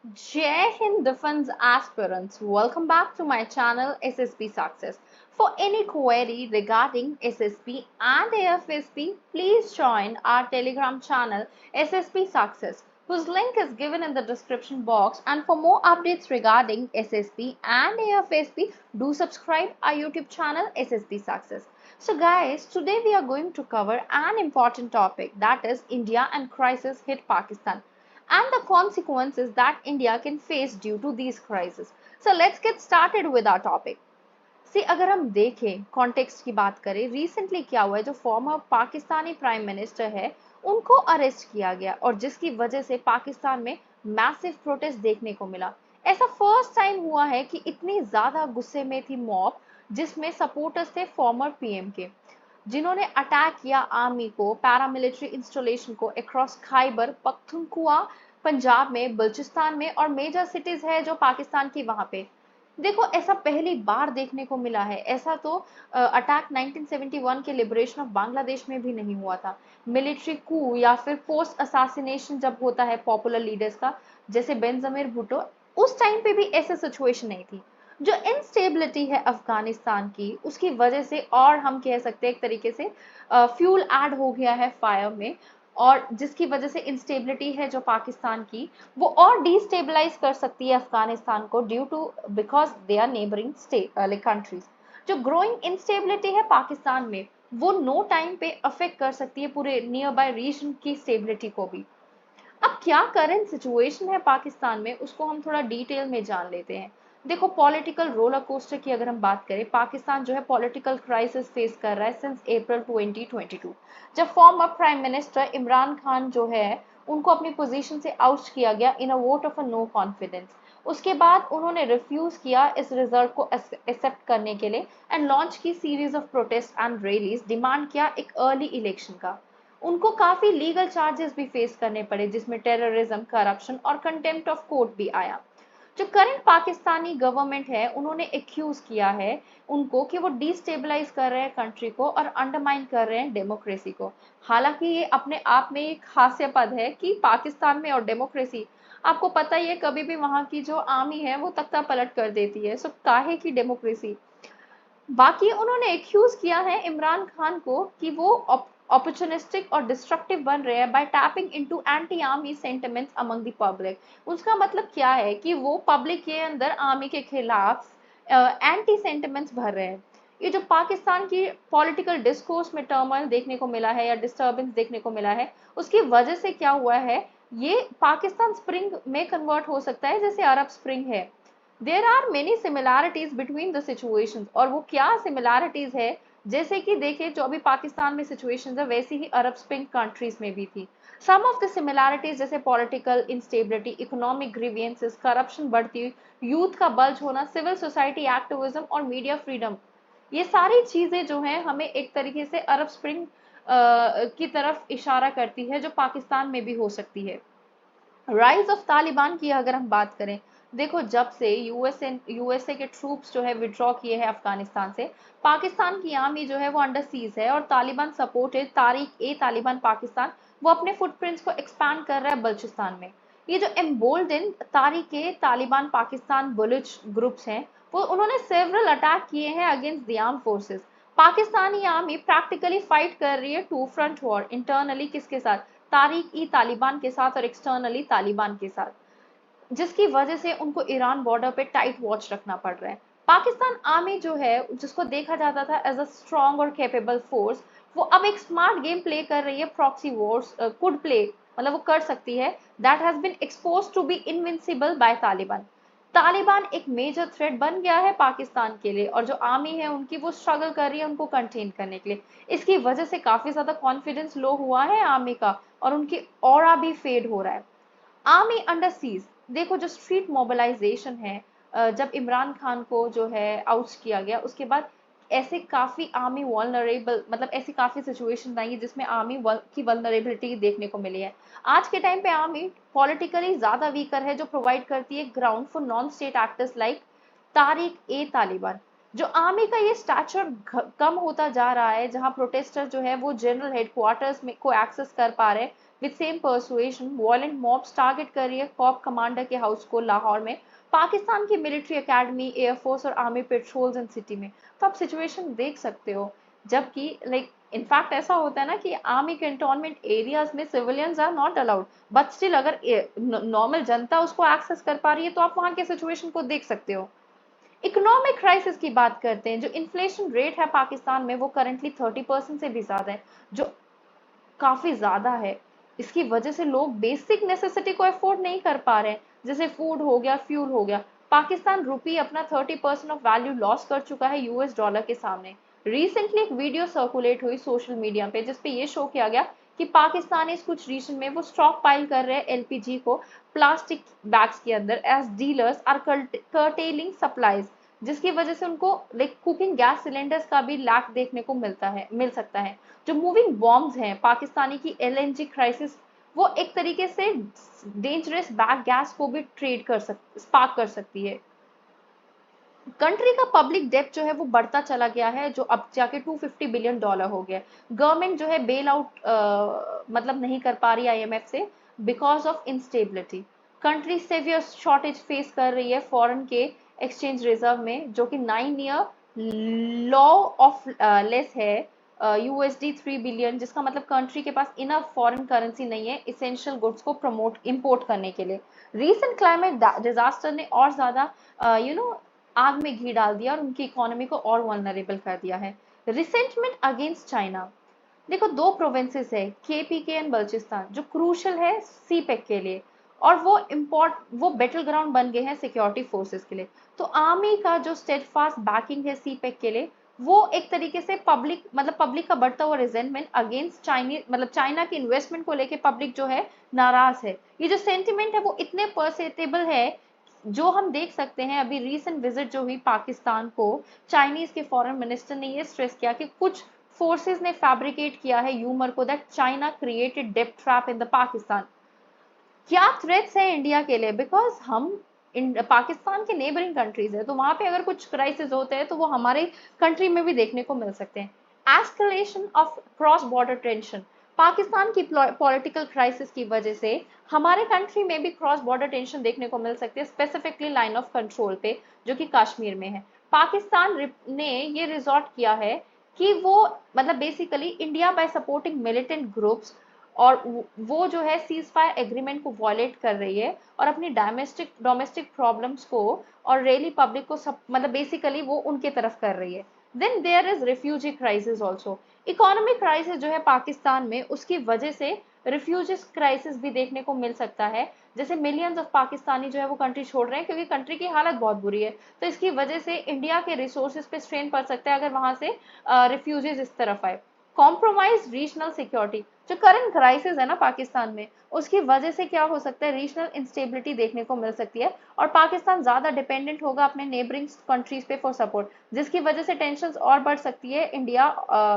Jai Hind Defense aspirants, welcome back to my channel SSP Success. For any query regarding SSP and AFSP, please join our Telegram channel SSP Success, whose link is given in the description box. And for more updates regarding SSP and AFSP, do subscribe our YouTube channel SSP Success. So guys, today we are going to cover an important topic, that is India and crisis hit Pakistan and the consequences that India can face due to these crises. So let's get started with our topic. सी अगर हम देखें context की बात करें recently क्या हुआ है जो फॉर्मर पाकिस्तानी प्राइम मिनिस्टर है उनको अरेस्ट किया गया और जिसकी वजह से पाकिस्तान में मैसिव प्रोटेस्ट देखने को मिला ऐसा फर्स्ट टाइम हुआ है कि इतनी ज्यादा गुस्से में थी मॉब जिसमें सपोर्टर्स थे फॉर्मर पीएम के जिन्होंने अटैक किया आर्मी को पैरामिलिट्री इंस्टॉलेशन को अक्रॉस खैबर पख्तूनख्वा पंजाब में बलूचिस्तान में और मेजर सिटीज है जो पाकिस्तान की वहां पे देखो ऐसा पहली बार देखने को मिला है ऐसा तो अटैक 1971 के लिबरेशन ऑफ बांग्लादेश में भी नहीं हुआ था मिलिट्री कू या फिर पोस्ट असासिनेशन जब होता है पॉपुलर लीडर्स का जैसे बेंजमीर भुट्टो उस टाइम पे भी ऐसे सिचुएशन नहीं थी जो इनस्टेबिलिटी है अफगानिस्तान की उसकी वजह से और हम कह सकते हैं एक तरीके से फ्यूल ऐड हो गया है फायर में और जिसकी वजह से इंस्टेबिलिटी है जो पाकिस्तान की वो और डिस्टेबलाइज कर सकती है अफगानिस्तान को due to because they are neighboring like countries जो ग्रोइंग इंस्टेबिलिटी है पाकिस्तान में वो नो टाइम पे अफेक्ट कर सकती है पूरे नियर बाय रीजन की स्टेबिलिटी को भी अब क्या करंट सिचुएशन है पाकिस्तान में उसको हम थोड़ा डिटेल में जान लेते हैं देखो पॉलिटिकल रोलर कोस्टर की अगर हम बात करें पाकिस्तान जो है पॉलिटिकल क्राइसिस फेस कर रहा है सिंस अप्रैल 2022 जब former prime minister Imran Khan जो है उनको अपनी पोजीशन से आउट किया गया in a vote of a no confidence उसके बाद उन्होंने रिफ्यूज किया इस रिजल्ट को एक्सेप्ट करने के लिए एंड लॉन्च की series of protest and rallies demand किया एक अर्ली इलेक्शन का उनको काफी लीगल चार्जेस भी फेस करने पड़े जिसमें टेररिज्म करप्शन और कंटेम्प्ट ऑफ कोर्ट भी आया जो करंट पाकिस्तानी गवर्नमेंट है उन्होंने एक्यूज किया है उनको कि वो डिस्टेबलाइज कर रहे हैं कंट्री को और अंडरमाइन कर रहे हैं डेमोक्रेसी को हालांकि ये अपने आप में एक हास्यास्पद है कि पाकिस्तान में और डेमोक्रेसी आपको पता ही है कभी भी वहां की जो आर्मी है वो तख्ता पलट कर देती है सो काहे की डेमोक्रेसी बाकी उन्होंने एक्यूज किया है इमरान खान को कि वो अपॉर्चुनिस्टिक और डिस्ट्रक्टिव बन रहे हैं bye tapping into anti army sentiments among the public उसका मतलब क्या है कि वो पब्लिक के अंदर आर्मी के खिलाफ एंटी सेंटिमेंट्स भर रहे हैं ये जो पाकिस्तान की पॉलिटिकल डिस्कोर्स में टर्मोइल देखने को मिला है या डिस्टर्बेंस देखने को मिला है उसकी वजह से क्या हुआ है ये पाकिस्तान स्प्रिंग में कन्वर्ट हो सकता है जैसे अरब स्प्रिंग है there are many similarities between the situations और वो क्या सिमिलैरिटीज है जैसे कि देखें जो अभी पाकिस्तान में सिचुएशंस है वैसी ही अरब स्प्रिंग कंट्रीज में भी थी सम ऑफ द सिमिलैरिटीज जैसे political instability economic grievances corruption बढ़ती हुई यूथ का बल्ज होना सिविल सोसाइटी एक्टिविज्म और मीडिया फ्रीडम ये सारी चीजें जो हैं हमें एक तरीके से अरब स्प्रिंग की तरफ इशारा करती है जो पाकिस्तान में भी हो सकती है राइज ऑफ तालिबान की अगर हम बात करें देखो जब से यूएसए के ट्रूप्स जो है विड्रॉ किए हैं अफगानिस्तान से पाकिस्तान की आर्मी जो है वो अंडर सीज है और तालिबान सपोर्टेड तारिक ए तालिबान पाकिस्तान वो अपने फुटप्रिंट्स को एक्सपैंड कर रहा है बलूचिस्तान में ये जो एम्बोल्डन तारिक ए तालिबान पाकिस्तान बुलुच ग्रुप्स हैं वो उन्होंने सेवरल अटैक किए हैं against the arm forces Pakistani army practically fight कर रही है टू फ्रंट वॉर इंटरनली किसके साथ तारिक ई तालिबान के साथ और एक्सटर्नली तालिबान के साथ जिसकी वजह से उनको ईरान बॉर्डर पे टाइट वॉच रखना पड़ रहा है पाकिस्तान आर्मी जो है जिसको देखा जाता था एज अ स्ट्रॉन्ग और कैपेबल फोर्स वो अब एक स्मार्ट गेम प्ले कर रही है प्रॉक्सी वॉर्स कुड प्ले मतलब वो कर सकती है that has been expose to be invincible by Taliban Taliban एक मेजर थ्रेट बन गया है पाकिस्तान के लिए और जो आर्मी है उनकी वो स्ट्रगल कर रही है उनको कंटेन करने के लिए इसकी वजह से काफी ज्यादा कॉन्फिडेंस लो हुआ है आर्मी का और उनकी ऑरा भी फेड हो रहा है आर्मी अंडर सीज देखो जो स्ट्रीट मोबिलाइजेशन है जब इमरान खान को जो है आउट किया गया उसके बाद ऐसे काफी आर्मी वल्नरेबल मतलब ऐसी काफी सिचुएशन आई है जिसमें आर्मी की वल्नरेबिलिटी देखने को मिली है आज के टाइम पे आर्मी पॉलिटिकली ज्यादा वीकर है जो प्रोवाइड करती है ground for non state actors like Tariq e Taliban जो आर्मी का ये स्टैचर कम होता जा रहा है, जहां प्रोटेस्टर जो है वो जनरल हेडक्वार्टर्स में को एक्सेस कर पा रहे हैं with same persuasion, violent mobs target कर रही है कॉप कमांडर के हाउस को लाहौर में, पाकिस्तान की मिलिट्री एकेडमी, एयरफोर्स और आर्मी पेट्रोल्स इन सिटी में। तो आप सिचुएशन देख सकते हो, जबकि लाइक इनफैक्ट ऐसा होता है ना कि आर्मी कैंटोनमेंट एरियाज में civilians are not allowed, but still अगर नॉर्मल जनता उसको एक्सेस कर पा रही है तो आप वहां के सिचुएशन को देख सकते हो। इकोनॉमिक क्राइसिस की बात करते हैं, जो इन्फ्लेशन रेट है पाकिस्तान में वो करंटली 30% से भी ज्यादा है, जो काफी ज्यादा है। इसकी वजह से लोग बेसिक नेसेसिटी को अफोर्ड नहीं कर पा रहे हैं, जैसे फूड हो गया, फ्यूल हो गया। पाकिस्तान रुपी अपना 30% ऑफ वैल्यू लॉस कर चुका है यूएस डॉलर के सामने। रिसेंटली एक वीडियो सर्कुलेट हुई सोशल मीडिया पे जिसपे ये शो किया गया कि पाकिस्तान इस कुछ रीजन में वो स्टॉक पाइल कर रहे हैं एलपीजी को प्लास्टिक बैग्स के अंदर, as dealers are curtailing supplies, जिसकी वजह से उनको लाइक कुकिंग गैस सिलेंडर्स का भी लैक देखने को मिल सकता है। जो मूविंग बॉम्ब्स हैं पाकिस्तानी की एलएनजी क्राइसिस, वो एक तरीके से डेंजरस बैक गैस को भी स्पार्क कर सकती है। कंट्री का पब्लिक डेब्ट जो है वो बढ़ता चला गया है, जो अब जाके $250 बिलियन हो गया। गवर्नमेंट जो है बेल आउट मतलब नहीं कर पा रही आईएमएफ से because of instability. Country severe shortage face कर रही है फॉरेन के एक्सचेंज रिजर्व में, जो कि 9 ईयर लॉ ऑफ लेस है, यूएसडी 3 बिलियन, जिसका मतलब कंट्री के पास इनफ फॉरेन करेंसी नहीं है इसेंशियल गुड्स को प्रमोट इंपोर्ट करने के लिए। रीसेंट क्लाइमेट डिजास्टर ने और ज्यादा आग में घी डाल दिया और उनकी इकोनॉमी को और वल्नरेबल कर दिया है। रिसेंटमेंट अगेंस्ट चाइना, देखो दो प्रोविंसेस है केपीके एंड बलूचिस्तान जो क्रूशल है सीपेक के लिए, और वो बैटल ग्राउंड बन गए हैं सिक्योरिटी फोर्सेस के लिए। तो आर्मी का जो स्टेडफास्ट बैकिंग है सीपेक के लिए, वो एक तरीके से पब्लिक का बढ़ता हुआ रिजेंटमेंट अगेंस्ट चाइनीज मतलब चाइना के इन्वेस्टमेंट को लेके पब्लिक जो है नाराज है। ये जो सेंटिमेंट है वो इतने परसेटेबल है, जो हम देख सकते हैं अभी रीसेंट विजिट जो हुई पाकिस्तान को, चाइनीज के फॉरेन मिनिस्टर ने ये स्ट्रेस किया कि कुछ फोर्सेस ने फैब्रिकेट किया है यूमर को that China created depth trap in the Pakistan. क्या थ्रेट्स है इंडिया के लिए, बिकॉज हम पाकिस्तान के नेबरिंग कंट्रीज है, तो वहां पे अगर कुछ क्राइसिस होते हैं तो वो हमारे कंट्री में भी देखने को मिल सकते हैं। Escalation of cross border tension, Pakistan की पॉलिटिकल क्राइसिस की वजह से हमारे कंट्री में भी क्रॉस बॉर्डर टेंशन देखने को मिल सकती है, स्पेसिफिकली लाइन ऑफ कंट्रोल पे जो कि कश्मीर में है। पाकिस्तान ने ये रिजॉर्ट किया है कि वो मतलब basically India by supporting militant groups, और वो जो है सीज फायर एग्रीमेंट को वॉयलेट कर रही है और अपनी डोमेस्टिक प्रॉब्लम्स को और रेली पब्लिक को सब मतलब बेसिकली वो उनके तरफ कर रही है। Then there is refugee crisis also, economic crisis जो है पाकिस्तान में, उसकी वजह से रिफ्यूजीज क्राइसिस भी देखने को मिल सकता है। जैसे मिलियंस ऑफ पाकिस्तानी जो है वो कंट्री छोड़ रहे हैं क्योंकि कंट्री की हालत बहुत बुरी है, तो इसकी वजह से इंडिया के रिसोर्सेज पे स्ट्रेन पड़ सकता है अगर वहां से रिफ्यूजीज इस तरफ आए। कॉम्प्रोमाइज रीजनल सिक्योरिटी, जो करंट क्राइसिस है ना पाकिस्तान में, उसकी वजह से क्या हो सकता है, रीजनल इंस्टेबिलिटी देखने को मिल सकती है और पाकिस्तान ज्यादा डिपेंडेंट होगा अपने नेबरिंग कंट्रीज पे फॉर सपोर्ट, जिसकी वजह से टेंशन और बढ़ सकती है इंडिया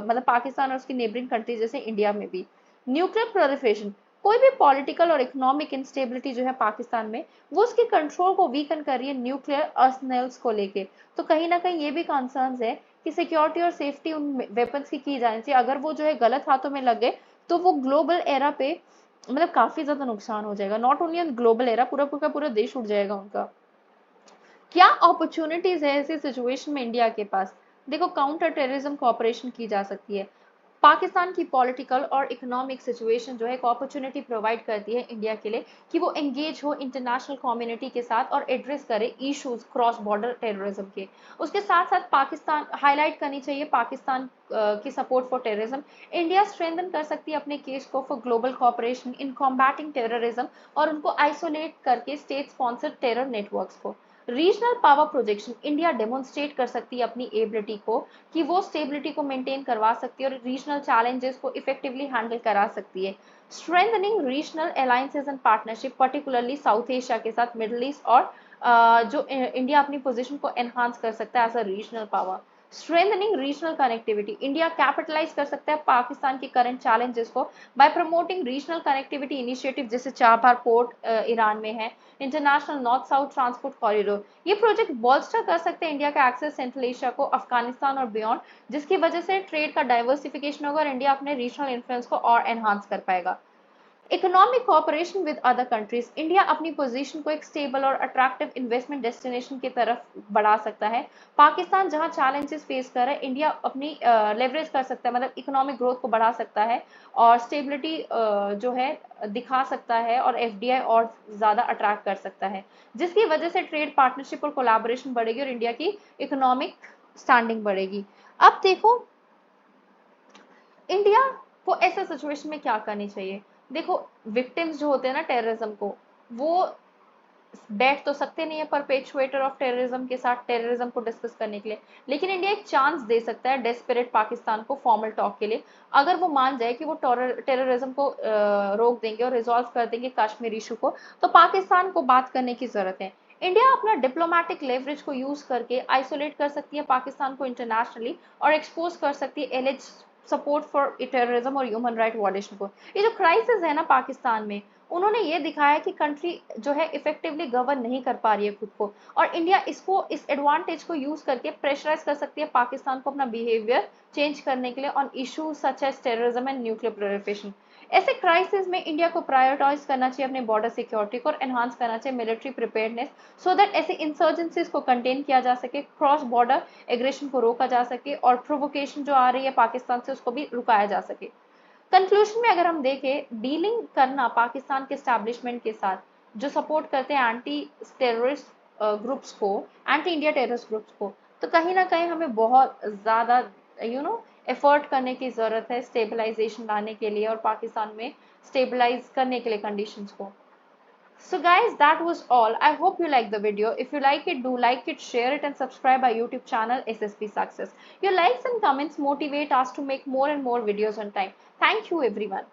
मतलब पाकिस्तान और उसकी नेबरिंग कंट्रीज जैसे इंडिया में भी। न्यूक्लियर प्रोलिफरेशन, कोई भी पॉलिटिकल और इकोनॉमिक इंस्टेबिलिटी जो है पाकिस्तान में, वो उसके कंट्रोल को वीकन कर रही है न्यूक्लियर अर्सनल्स को लेके। तो कहीं ना कहीं ये भी कंसर्न्स है कि सिक्योरिटी और सेफ्टी उन वेपन्स की जानी चाहिए, अगर वो जो है गलत हाथों में लग गए तो वो ग्लोबल एरा पे मतलब काफी ज्यादा नुकसान हो जाएगा, नॉट ओनली ग्लोबल एरा, पूरा देश उठ जाएगा उनका। क्या अपॉर्चुनिटीज है ऐसी सिचुएशन में इंडिया के पास, देखो काउंटर टेररिज्म कोऑपरेशन की जा सकती है। पाकिस्तान की पॉलिटिकल और इकोनॉमिक सिचुएशन जो है एक अपॉर्चुनिटी प्रोवाइड करती है इंडिया के लिए कि वो एंगेज हो इंटरनेशनल कम्युनिटी के साथ और एड्रेस करे इश्यूज क्रॉस बॉर्डर टेररिज्म के। उसके साथ साथ पाकिस्तान हाईलाइट करनी चाहिए पाकिस्तान की support for terrorism. India strengthen कर सकती है अपने केस को for global cooperation in combating terrorism और उनको आइसोलेट करके स्टेट स्पॉन्सर्ड टेरर नेटवर्क्स को। Regional power projection, India demonstrate कर सकती है अपनी एबिलिटी को कि वो स्टेबिलिटी को मेंटेन करवा सकती है और रीजनल चैलेंजेस को इफेक्टिवली हैंडल करा सकती है। Strengthening regional alliances and partnership particularly south Asia के साथ, मिडल ईस्ट और जो इंडिया अपनी पोजीशन को एनहांस कर सकता है as a regional power. Strengthening regional connectivity, India capitalize कर सकता है पाकिस्तान की करंट चैलेंजेस को by promoting regional connectivity initiative, जैसे चाबहार पोर्ट ईरान में है, international north south transport corridor. ये प्रोजेक्ट बॉल्स्टर कर सकते हैं इंडिया का एक्सेस सेंट्रल एशिया को, अफगानिस्तान और बियॉन्ड, जिसकी वजह से ट्रेड का डाइवर्सिफिकेशन होगा और इंडिया अपने रीजनल इन्फ्लुएंस को और एनहांस कर पाएगा। Economic cooperation with other countries, India अपनी पोजीशन को एक स्टेबल और अट्रैक्टिव इन्वेस्टमेंट डेस्टिनेशन की तरफ बढ़ा सकता है। पाकिस्तान जहां चैलेंजेस फेस कर रहा है, इंडिया अपनी लेवरेज कर सकता है, मतलब इकोनॉमिक ग्रोथ को बढ़ा सकता है और स्टेबिलिटी जो है दिखा सकता है और एफडीआई और ज्यादा अट्रैक्ट कर सकता है, जिसकी वजह से ट्रेड पार्टनरशिप और कोलैबोरेशन बढ़ेगी और इंडिया की इकोनॉमिक स्टैंडिंग बढ़ेगी। अब देखो इंडिया को ऐसे सिचुएशन में क्या करनी चाहिए। देखो विक्टिम्स जो होते हैं ना टेररिज्म को, वो बैठ तो सकते नहीं है परपेचुएटर ऑफ टेररिज्म के साथ टेररिज्म को डिस्कस करने के लिए, लेकिन इंडिया एक चांस दे सकता है डेस्परेट पाकिस्तान को फॉर्मल टॉक के लिए, अगर वो मान जाए कि वो टेररिज्म को रोक देंगे और रिजॉल्व कर देंगे कश्मीर इशू को, तो पाकिस्तान को बात करने की जरूरत है। इंडिया अपना डिप्लोमेटिक लेवरेज को यूज करके आइसोलेट कर सकती है पाकिस्तान को इंटरनेशनली और एक्सपोज कर सकती है एलिज सपोर्ट फॉर टेररिज्म और ह्यूमन राइट वायलेशन को। ये जो क्राइसिस है ना पाकिस्तान में, उन्होंने ये दिखाया कि कंट्री जो है इफेक्टिवली गवर्न नहीं कर पा रही है खुद को, और इंडिया इसको इस एडवांटेज को यूज करके प्रेशराइज कर सकती है पाकिस्तान को अपना बिहेवियर चेंज करने के लिए on issue such as terrorism and nuclear proliferation. ऐसे क्राइसिस में इंडिया को प्रायोरिटाइज करना चाहिए अपने बॉर्डर सिक्योरिटी को और एनहांस करना चाहिए मिलिट्री प्रिपेयर्डनेस, सो दैट ऐसे इंसर्जेंसीज को कंटेन किया जा सके, क्रॉस बॉर्डर एग्रेशन को रोका जा सके और प्रोवोकेशन जो आ रही है पाकिस्तान से उसको भी रुकाया जा सके। कंक्लूजन में अगर हम देखें, डीलिंग करना पाकिस्तान के स्टैब्लिशमेंट के साथ जो सपोर्ट करते हैं एंटी टेररिस्ट ग्रुप्स को, एंटी इंडिया टेररिस्ट ग्रुप्स को, तो कहीं ना कहीं हमें बहुत ज़्यादा एफर्ट करने की ज़रूरत है स्टेबलाइजेशन लाने के लिए और पाकिस्तान में स्टेबलाइज करने के लिए कंडीशंस को। So guys, that was all. I hope you like the video. If you like it, do like it, share it and subscribe our YouTube channel SSP Success. Your likes and comments motivate us to make more and more videos on time. Thank you everyone.